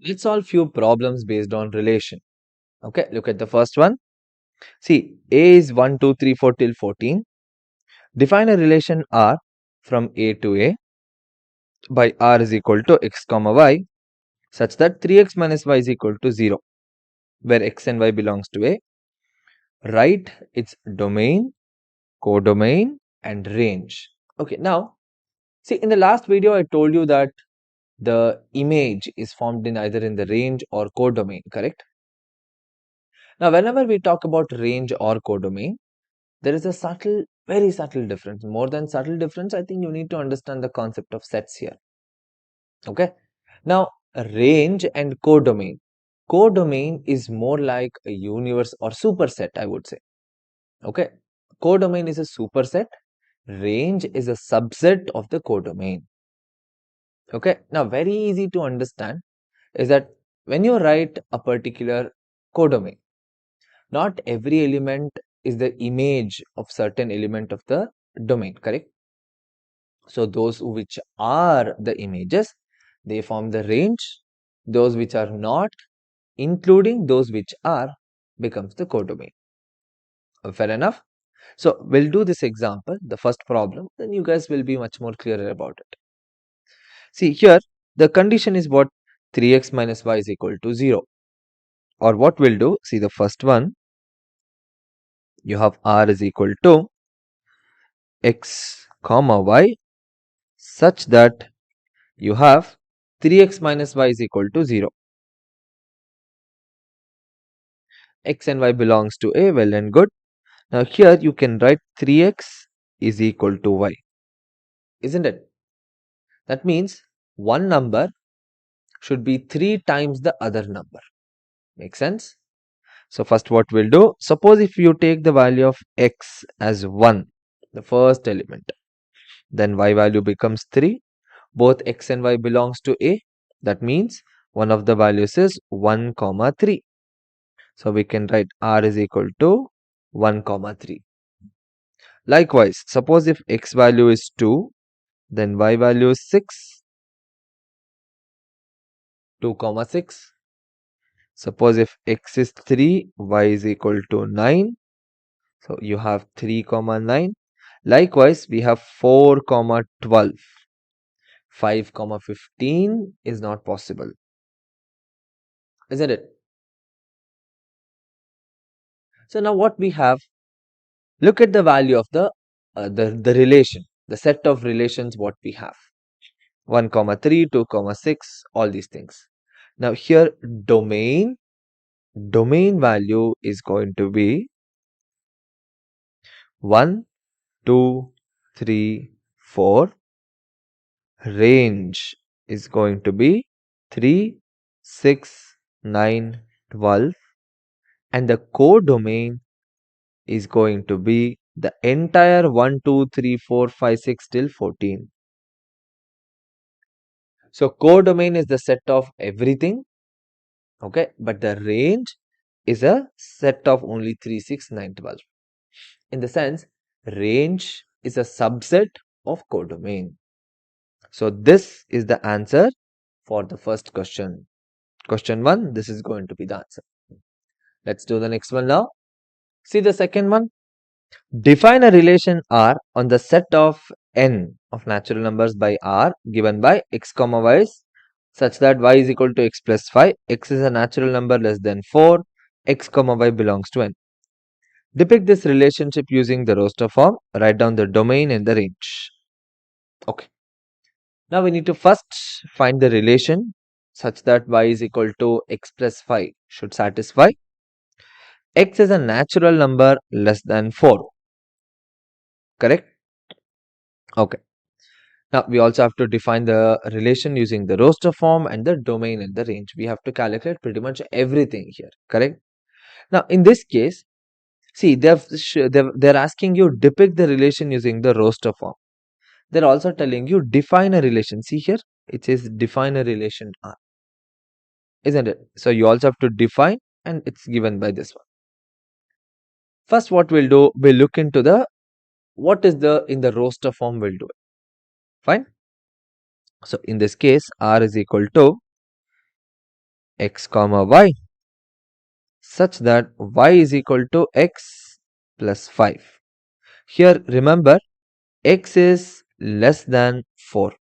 Let's solve few problems based on relation. Okay, look at the first one. See, A is 1, 2, 3, 4 till 14. Define a relation R from A to A by R is equal to x comma y such that 3x minus y is equal to 0, where x and y belongs to A. Write its domain, codomain and range. Okay, now see, in the last video I told you that the image is formed in either in the range or codomain, correct? Now, whenever we talk about range or codomain, there is a subtle, very subtle difference. More than subtle difference, I think you need to understand the concept of sets here. Okay. Now, range and codomain. Codomain is more like a universe or superset, I would say. Okay. Codomain is a superset. Range is a subset of the codomain. Okay. Now, very easy to understand is that when you write a particular codomain, not every element is the image of certain element of the domain, correct? So those which are the images, they form the range. Those which are not, including those which are, becomes the codomain. Fair enough? So we'll do this example, the first problem, then you guys will be much more clearer about it. See here, the condition is what? 3x minus y is equal to 0. Or what we'll do, see the first one, you have r is equal to x comma y such that you have 3x minus y is equal to 0. X and y belongs to A, well and good. Now here you can write 3x is equal to y, isn't it? That means one number should be 3 times the other number. Make sense? So first what we'll do, suppose if you take the value of x as 1, the first element, then y value becomes 3. Both x and y belongs to A. That means one of the values is 1 comma 3. So we can write r is equal to 1 comma 3. Likewise, suppose if x value is 2, then y value is 6, 2 comma 6. Suppose if x is 3, y is equal to 9. So you have 3 comma 9. Likewise, we have 4 comma 12. 5 comma 15 is not possible, isn't it? So now what we have, look at the value of the relation, the set of relations what we have. 1 comma 3, 2 comma 6, all these things. Now here domain value is going to be 1, 2, 3, 4. Range is going to be 3, 6, 9, 12. And the codomain is going to be the entire 1, 2, 3, 4, 5, 6 till 14. So codomain is the set of everything, okay, but the range is a set of only 3, 6, 9, 12. In the sense, range is a subset of codomain. So this is the answer for the first question. Question 1, this is going to be the answer. Let's do the next one now. See the second one. Define a relation R on the set of n of natural numbers by R given by x comma y such that y is equal to x plus 5, x is a natural number less than 4, x comma y belongs to n. Depict this relationship using the roster form. Write down the domain and the range. Okay. Now we need to first find the relation such that y is equal to x plus 5 should satisfy. X is a natural number less than 4. Correct? Okay. Now we also have to define the relation using the roster form and the domain and the range. We have to calculate pretty much everything here. Correct? Now in this case, see they're asking you depict the relation using the roster form. They're also telling you define a relation. See here, it says define a relation R, isn't it? So you also have to define, and it's given by this one. First, what we'll do, we'll look into the what is the in the roster form. We'll do it. Fine. So in this case, R is equal to x comma y such that y is equal to x plus 5. Here remember x is less than 4,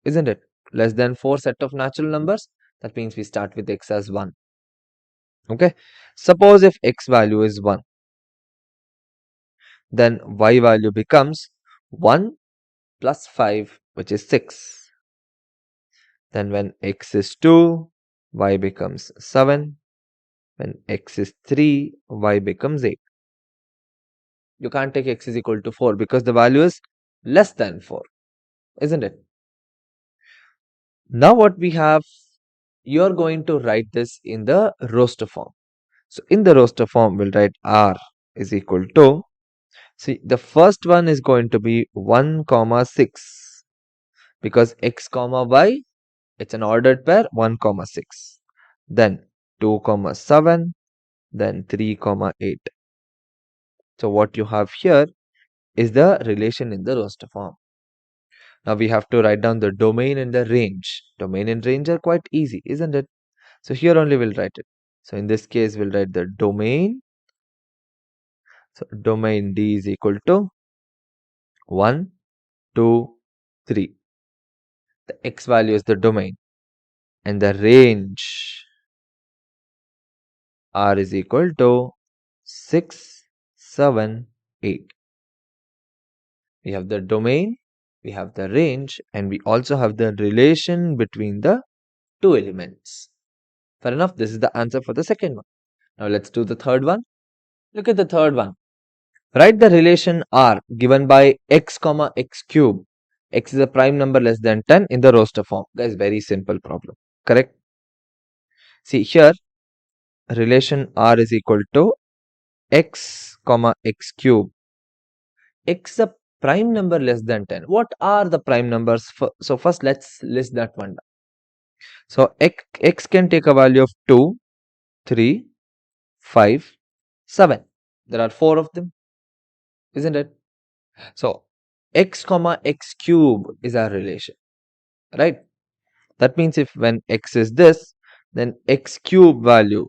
isn't it? Less than 4 set of natural numbers. That means we start with x as 1. Okay. Suppose if x value is 1, then y value becomes 1 plus 5, which is 6. Then when x is 2, y becomes 7. When x is 3, y becomes 8. You can't take x is equal to 4 because the value is less than 4, isn't it? Now what we have, you're going to write this in the roster form. So in the roster form, we'll write r is equal to, see, the first one is going to be 1 comma 6 because x comma y, it's an ordered pair, 1 comma 6. Then 2 comma 7, then 3 comma 8. So what you have here is the relation in the roster form. Now we have to write down the domain and the range. Domain and range are quite easy, isn't it? So here only we'll write it. So in this case, we'll write the domain. So domain D is equal to 1, 2, 3. The x value is the domain. And the range R is equal to 6, 7, 8. We have the domain, we have the range, and we also have the relation between the two elements. Fair enough, this is the answer for the second one. Now let's do the third one. Look at the third one. Write the relation R given by x comma x cube. X is a prime number less than 10 in the roster form. Guys, very simple problem. Correct? See here, relation R is equal to x comma x cube. X is a prime number less than 10. What are the prime numbers? So first let's list that one down. So x can take a value of 2, 3, 5, 7. There are 4 of them, isn't it? So x comma x cube is our relation, right? That means if when x is this, then x cube value,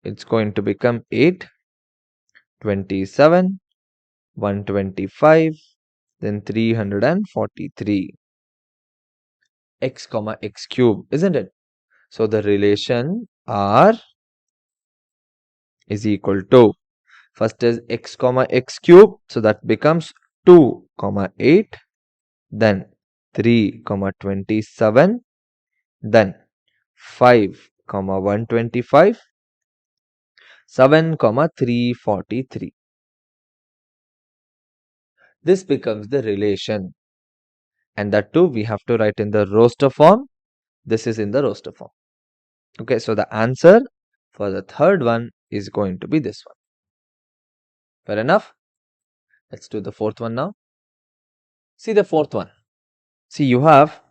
it's going to become 8, 27, 125, then 343. X comma x cube, isn't it? So the relation R is equal to, first is x comma x cube, so that becomes 2 comma 8, then 3 comma 27, then 5 comma 125, 7 comma 343. This becomes the relation, and that too we have to write in the roster form. This is in the roster form. Okay, so the answer for the third one is going to be this one. Fair enough? Let's do the fourth one now. See the fourth one. See, you have,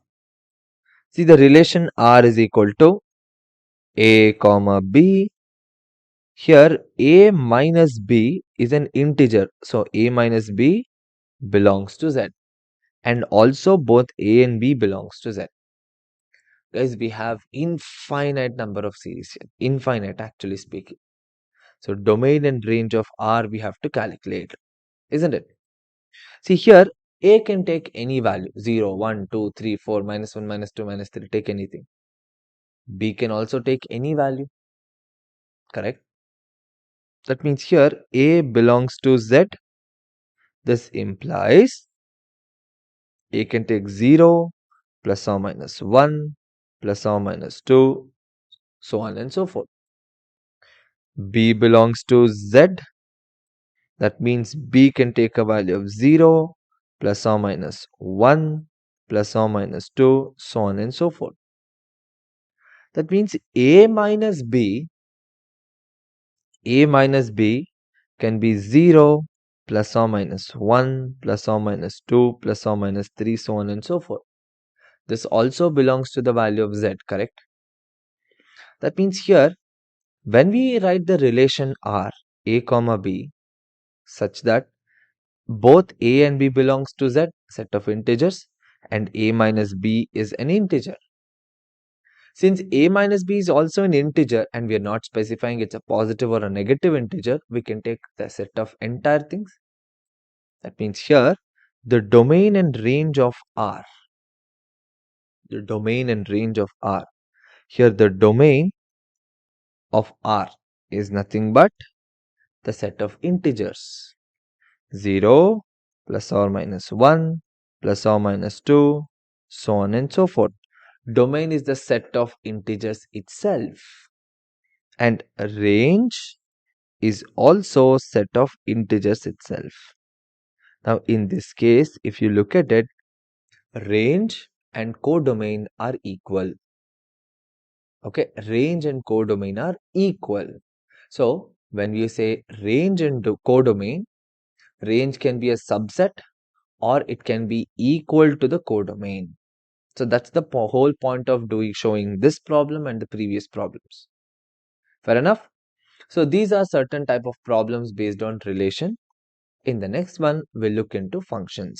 see, the relation R is equal to a comma b. Here a minus b is an integer, so a minus b belongs to z, and also both a and b belongs to z. Guys, we have infinite number of series here, infinite actually speaking. So domain and range of R we have to calculate, isn't it? See here, a can take any value, 0, 1, 2, 3, 4, minus 1, minus 2, minus 3, take anything. B can also take any value, correct? That means here a belongs to z. This implies a can take 0, plus or minus 1, plus or minus 2, so on and so forth. B belongs to z. That means b can take a value of 0, plus or minus 1, plus or minus 2, so on and so forth. That means a minus b can be 0, plus or minus 1, plus or minus 2, plus or minus 3, so on and so forth. This also belongs to the value of z, correct? That means here, when we write the relation R, a comma b, such that both a and b belongs to z, set of integers, and a minus b is an integer. Since a minus b is also an integer and we are not specifying it's a positive or a negative integer, we can take the set of entire things. That means here the domain and range of R. The domain and range of R. Here the domain of R is nothing but the set of integers. 0 plus or minus 1 plus or minus 2, so on and so forth. Domain is the set of integers itself. And range is also set of integers itself. Now in this case, if you look at it, range and codomain are equal. Okay, range and codomain are equal. So when we say range and codomain, range can be a subset or it can be equal to the codomain. So that's the whole point of showing this problem and the previous problems. Fair enough? So these are certain type of problems based on relation. In the next one, we'll look into functions.